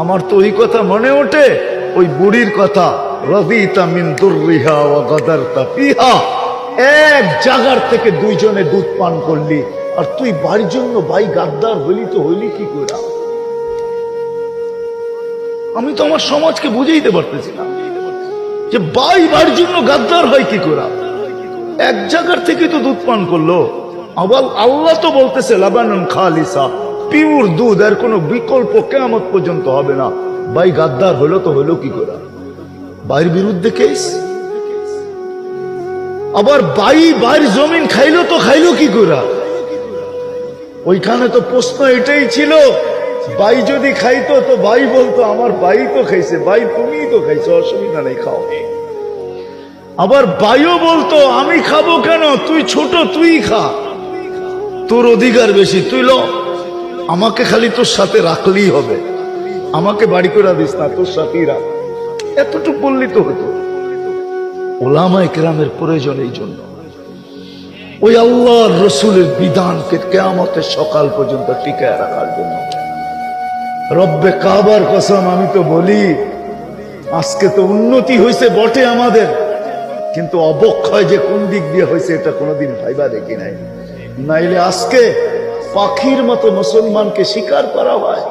আমার তো ওই কথা মনে ওঠে, ওই বুড়ির কথা, রাদিতা মিন দুররিহা ওয়া গাদারতা ফিহা। এক জায়গার থেকে দুইজনে দুধ পান করলি, আর তুই বাড়ির জন্য ভাই গাদ্দার হইলি, তো হইলি কি করে? আমি তো আমার সমাজকে বুঝাইতে পারতেছি না যে ভাই বাড়ির জন্য গাদ্দার হয় কি করে। এক জায়গার থেকে তো দুধ পান করলো। আবার আল্লাহ তো বলতেছে লাবানান খালিসা, পিওর দুধ, এর কোনো বিকল্প কিয়ামত পর্যন্ত হবে না। ভাই গাদ্দার হলো তো হলো কি করে? ভাইয়ের বিরুদ্ধে কেস। আবার ভাইয়ের জমিন খাইলো তো খাইলো কি করে? ওইখানে তো প্রশ্ন এটাই ছিল, ভাই যদি খাইতো তো ভাই বলতো আমার ভাই তো খাইছে, ভাই তুমিই তো খাইছো, অসুবিধা নেই, খাও। আবার ভাইও বলতো আমি খাবো কেন, তুই ছোট, তুই খা, তোর অধিকার বেশি, তুই ল, আমাকে খালি তোর সাথে রাখলেই হবে, আমাকে বাড়ি করে দিস না, তোর সাথেই রাখ। এতটুকু বললি তো হতো। ওলামায়ে কেরামের প্রয়োজন এই জন্য, ওই আল্লাহর রসুলের বিধানকে কিয়ামতের সকাল পর্যন্ত টিকায় রাখার জন্য। রব্বে কাবার কসম, আমি তো বলি আজকে তো উন্নতি হয়েছে বটে আমাদের, কিন্তু অবক্ষয় যে কোন দিক দিয়ে হয়েছে এটা কোনোদিন ভাইবা দেখি নাই। নাইলে আজকে পাখির মতো মুসলমানকে শিকার করা হয়।